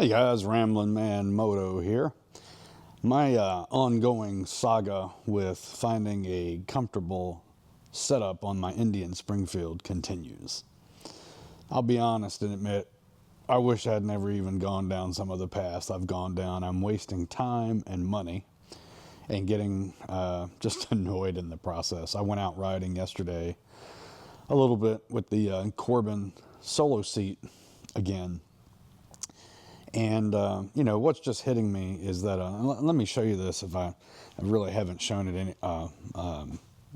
Hey guys, Ramblin' Man Moto here. My ongoing saga with finding a comfortable setup on my Indian Springfield continues. I'll be honest and admit, I wish I'd never even gone down some of the paths I've gone down. I'm wasting time and money and getting just annoyed in the process. I went out riding yesterday a little bit with the Corbin solo seat again. And, you know, what's just hitting me is that, let me show you this if I really haven't shown it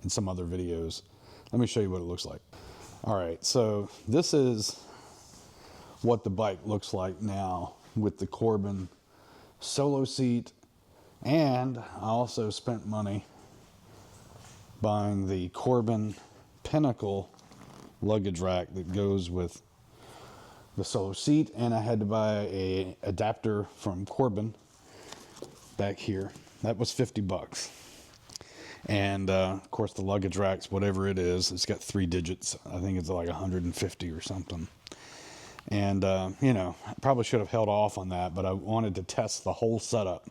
in some other videos. Let me show you what it looks like. All right, so this is what the bike looks like now with the Corbin solo seat. And I also spent money buying the Corbin Pinnacle luggage rack that goes with the solo seat, and I had to buy a adapter from Corbin back here. That was 50 bucks. And of course the luggage rack's whatever it is, it's got 3 digits. I think it's like 150 or something. And you know, I probably should have held off on that, but I wanted to test the whole setup.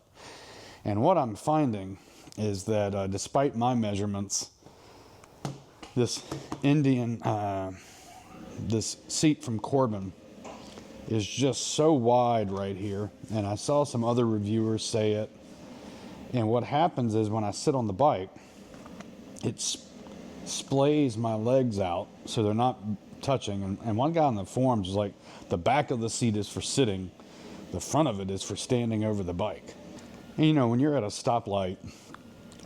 And what I'm finding is that despite my measurements, this this seat from Corbin is just so wide right here, and I saw some other reviewers say it. And what happens is when I sit on the bike, it splays my legs out so they're not touching. And one guy on the forums was like, the back of the seat is for sitting, the front of it is for standing over the bike. And you know, when you're at a stoplight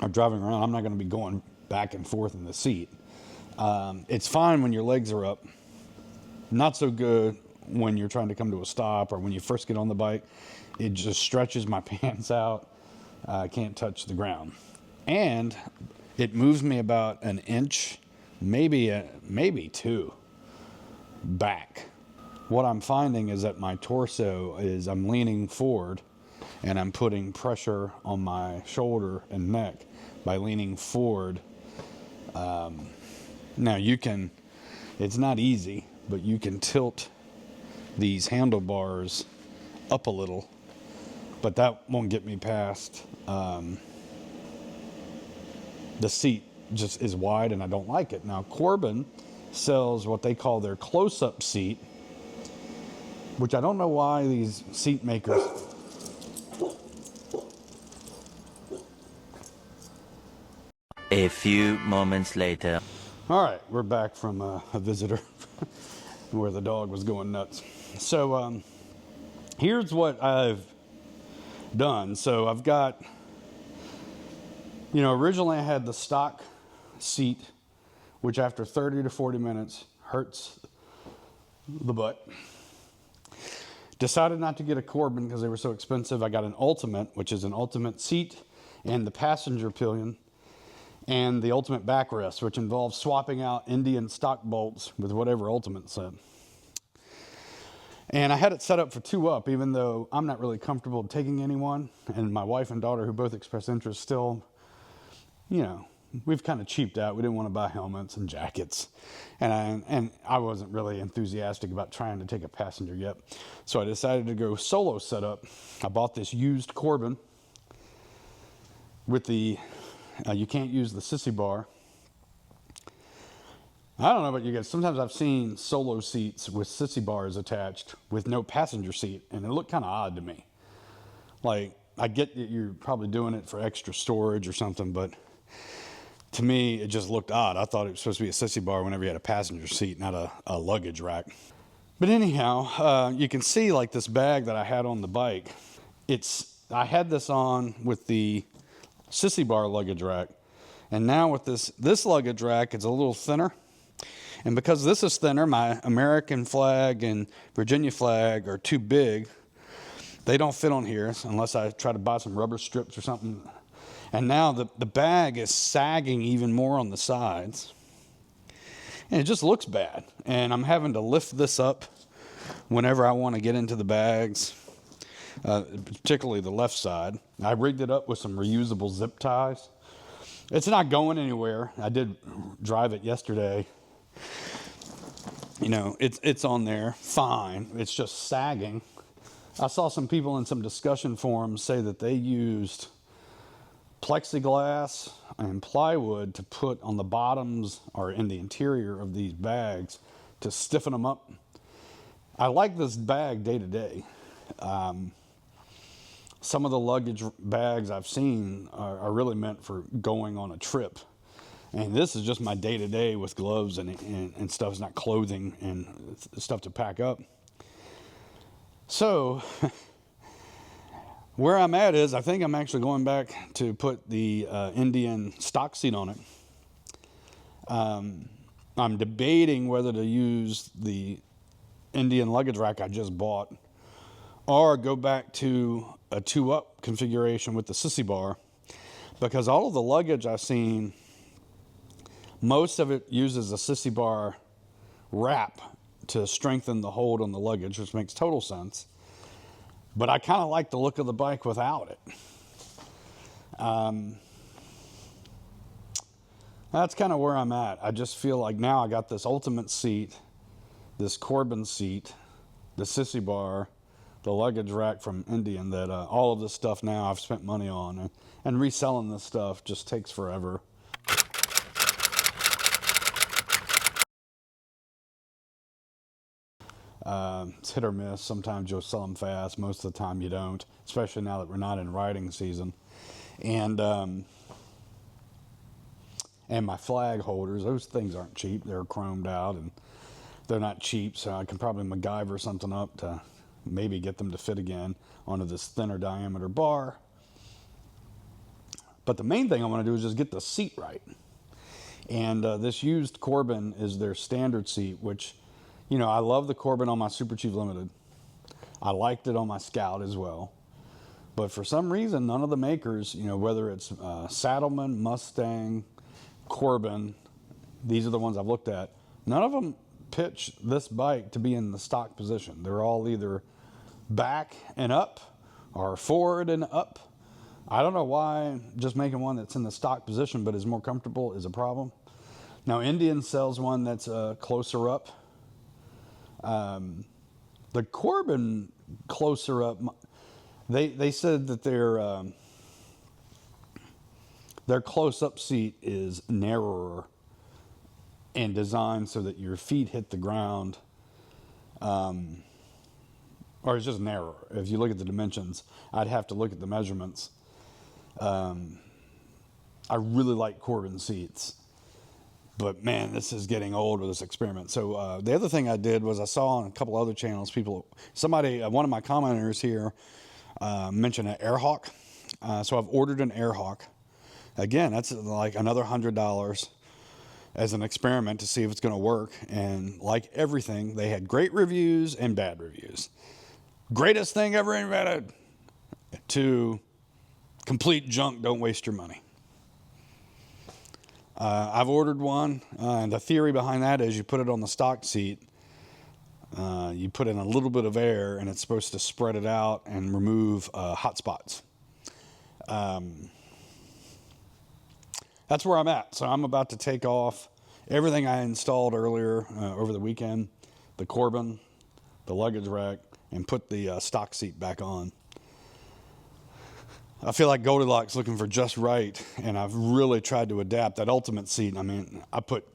or driving around, I'm not going to be going back and forth in the seat. It's fine when your legs are up, not so good when you're trying to come to a stop or when you first get on the bike. It just stretches my pants out. I can't touch the ground. And it moves me about an inch, maybe 2 back. What I'm finding is that my torso is, I'm leaning forward and I'm putting pressure on my shoulder and neck by leaning forward. Now you can, it's not easy, but you can tilt these handlebars up a little, but that won't get me past. The seat just is wide and I don't like it. Now Corbin sells what they call their close-up seat, which I don't know why these seat makers A few moments later. All right, we're back from a visitor where the dog was going nuts. So here's what I've done. So I've got, you know, originally I had the stock seat, which after 30 to 40 minutes hurts the butt. Decided not to get a Corbin because they were so expensive. I got an Ultimate, which is an Ultimate seat and the passenger pillion, and the Ultimate backrest, which involves swapping out Indian stock bolts with whatever Ultimate said. And I had it set up for 2 up, even though I'm not really comfortable taking anyone. And my wife and daughter, who both expressed interest, still, you know, we've kind of cheaped out. We didn't want to buy helmets and jackets. And I wasn't really enthusiastic about trying to take a passenger yet. So I decided to go solo setup. I bought this used Corbin with the you can't use the sissy bar. I don't know about you guys. Sometimes I've seen solo seats with sissy bars attached with no passenger seat, and it looked kind of odd to me. Like, I get that you're probably doing it for extra storage or something, but to me, it just looked odd. I thought it was supposed to be a sissy bar whenever you had a passenger seat, not a luggage rack. But anyhow, you can see like this bag that I had on the bike. I had this on with the sissy bar luggage rack, and now with this luggage rack, it's a little thinner. And because this is thinner, my American flag and Virginia flag are too big. They don't fit on here unless I try to buy some rubber strips or something. And now the bag is sagging even more on the sides. And it just looks bad. And I'm having to lift this up whenever I want to get into the bags, particularly the left side. I rigged it up with some reusable zip ties. It's not going anywhere. I did drive it yesterday. You know, it's on there fine. It's just sagging I saw some people in some discussion forums say that they used plexiglass and plywood to put on the bottoms or in the interior of these bags to stiffen them up. I like this bag day to day. Some of the luggage bags I've seen are really meant for going on a trip. And this is just my day to day with gloves and stuff. It's not clothing and stuff to pack up. So where I'm at is I think I'm actually going back to put the Indian stock seat on it. I'm debating whether to use the Indian luggage rack I just bought or go back to a 2-up configuration with the sissy bar, because all of the luggage I've seen, most of it uses a sissy bar wrap to strengthen the hold on the luggage, which makes total sense. But I kind of like the look of the bike without it. That's kind of where I'm at. I just feel like now I got this ultimate seat, this Corbin seat, the sissy bar, the luggage rack from Indian, that all of this stuff now I've spent money on. And reselling this stuff just takes forever. It's hit or miss. Sometimes you'll sell them fast. Most of the time you don't, especially now that we're not in riding season. And my flag holders, those things aren't cheap. They're chromed out and they're not cheap. So I can probably MacGyver something up to maybe get them to fit again onto this thinner diameter bar. But the main thing I want to do is just get the seat right. And this used Corbin is their standard seat, which, you know, I love the Corbin on my Super Chief Limited. I liked it on my Scout as well. But for some reason, none of the makers, you know, whether it's Saddleman, Mustang, Corbin, these are the ones I've looked at, none of them pitch this bike to be in the stock position. They're all either back and up or forward and up. I don't know why just making one that's in the stock position but is more comfortable is a problem. Now, Indian sells one that's closer up. The Corbin closer up, they said that their close-up seat is narrower and designed so that your feet hit the ground, or it's just narrower. If you look at the dimensions, I'd have to look at the measurements. I really like Corbin seats, but man, this is getting old with this experiment. So the other thing I did was I saw on a couple other channels, one of my commenters here mentioned an Airhawk. So I've ordered an Airhawk. Again, that's like another $100 as an experiment to see if it's going to work. And like everything, they had great reviews and bad reviews. Greatest thing ever invented to complete junk, don't waste your money. I've ordered one, and the theory behind that is you put it on the stock seat, you put in a little bit of air, and it's supposed to spread it out and remove hot spots. That's where I'm at. So I'm about to take off everything I installed earlier over the weekend, the Corbin, the luggage rack, and put the stock seat back on. I feel like Goldilocks looking for just right, and I've really tried to adapt that ultimate seat. I mean, I put,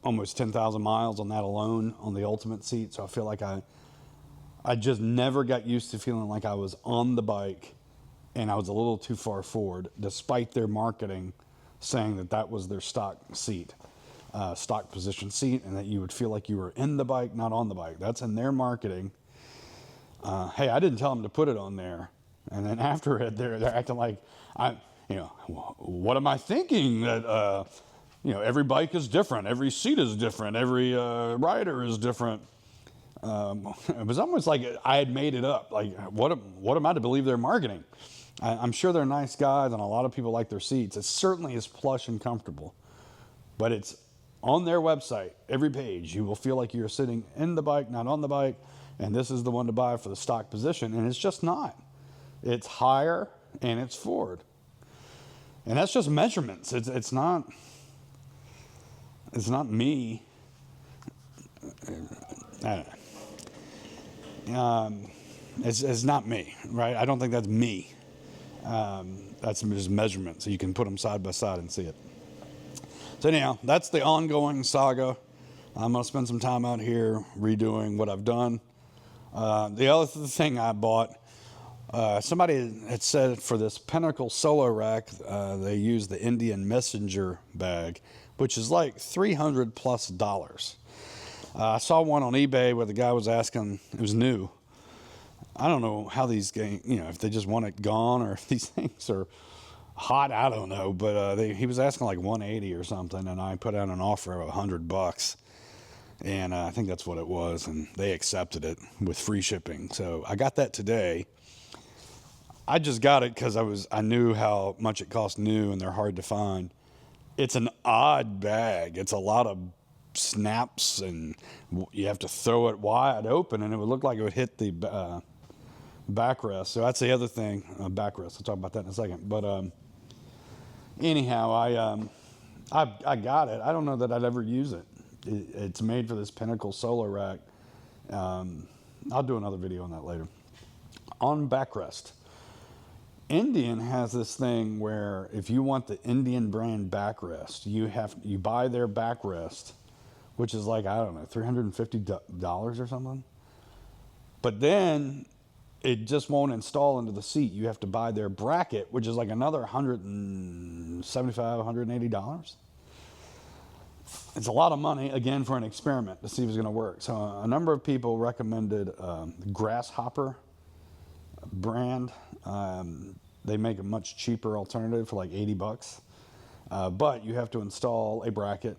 almost 10,000 miles on that alone on the ultimate seat, so I feel like I just never got used to feeling like I was on the bike and I was a little too far forward, despite their marketing saying that that was their stock seat, stock position seat, and that you would feel like you were in the bike, not on the bike. That's in their marketing. Hey, I didn't tell them to put it on there. And then after it, they're acting like, what am I thinking? That, every bike is different. Every seat is different. Every rider is different. It was almost like I had made it up. Like, what am I to believe their marketing? I'm sure they're nice guys, and a lot of people like their seats. It certainly is plush and comfortable. But it's on their website, every page. You will feel like you're sitting in the bike, not on the bike. And this is the one to buy for the stock position. And it's just not. It's higher and it's forward. And that's just measurements. It's not me. I don't know. It's not me, right? I don't think that's me. That's just measurement, so you can put them side by side and see it. So anyhow, that's the ongoing saga. I'm going to spend some time out here redoing what I've done. The other thing I bought, somebody had said for this Pinnacle solo rack, they use the Indian Messenger bag, which is like $300+. I saw one on eBay where the guy was asking, it was new. I don't know how these games, if they just want it gone or if these things are hot, I don't know. But he was asking like 180 or something, and I put out an offer of $100. And I think that's what it was, and they accepted it with free shipping. So I got that today. I just got it because I knew how much it cost new, and they're hard to find. It's an odd bag. It's a lot of snaps, and you have to throw it wide open, and it would look like it would hit the backrest. So that's the other thing, backrest. I'll talk about that in a second. But anyhow, I got it. I don't know that I'd ever use it. It's made for this Pinnacle solar rack. I'll do another video on that later. On backrest, Indian has this thing where if you want the Indian brand backrest, you buy their backrest, which is like, I don't know, $350 or something. But then it just won't install into the seat. You have to buy their bracket, which is like another $175, $180. It's a lot of money, again, for an experiment to see if it's going to work. So a number of people recommended Grasshopper brand. They make a much cheaper alternative for like $80. But you have to install a bracket.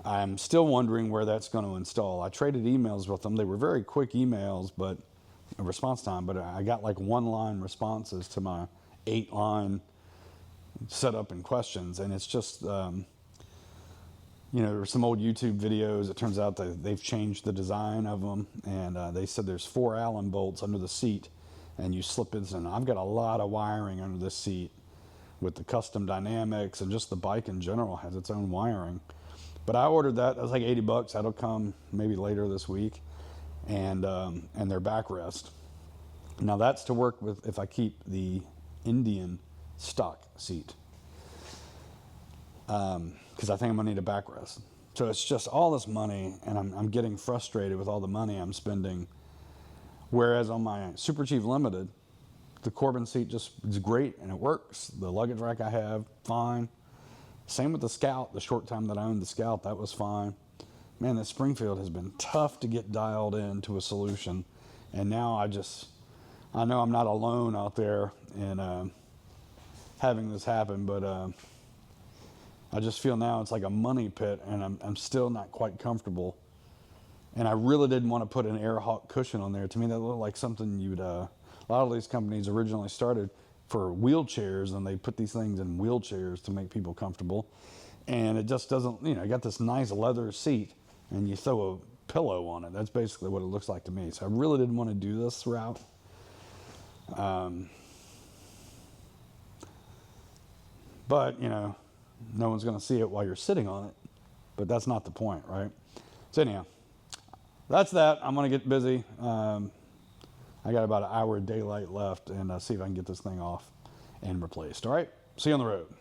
I'm still wondering where that's going to install. I traded emails with them. They were very quick emails, but response time, but I got like 1-line responses to my 8-line setup and questions. And it's just, there were some old YouTube videos. It turns out that they've changed the design of them. And they said there's 4 Allen bolts under the seat, and you slip it in. I've got a lot of wiring under this seat with the custom dynamics, and just the bike in general has its own wiring. But I ordered that. That was like $80. That'll come maybe later this week. And their backrest. Now that's to work with if I keep the Indian stock seat. Because I think I'm going to need a backrest. So it's just all this money, and I'm getting frustrated with all the money I'm spending. Whereas on my Super Chief Limited, the Corbin seat just is great, and it works. The luggage rack I have, fine. Same with the Scout. The short time that I owned the Scout, that was fine. Man, this Springfield has been tough to get dialed into a solution. And now I know I'm not alone out there in having this happen, but I just feel now it's like a money pit, and I'm still not quite comfortable. And I really didn't want to put an Airhawk cushion on there. To me, that looked like something a lot of these companies originally started for wheelchairs, and they put these things in wheelchairs to make people comfortable. And it just doesn't, I got this nice leather seat, and you throw a pillow on it. That's basically what it looks like to me. So I really didn't want to do this route. But, no one's going to see it while you're sitting on it. But that's not the point, right? So anyhow, that's that. I'm going to get busy. I got about an hour of daylight left, and see if I can get this thing off and replaced. All right? See you on the road.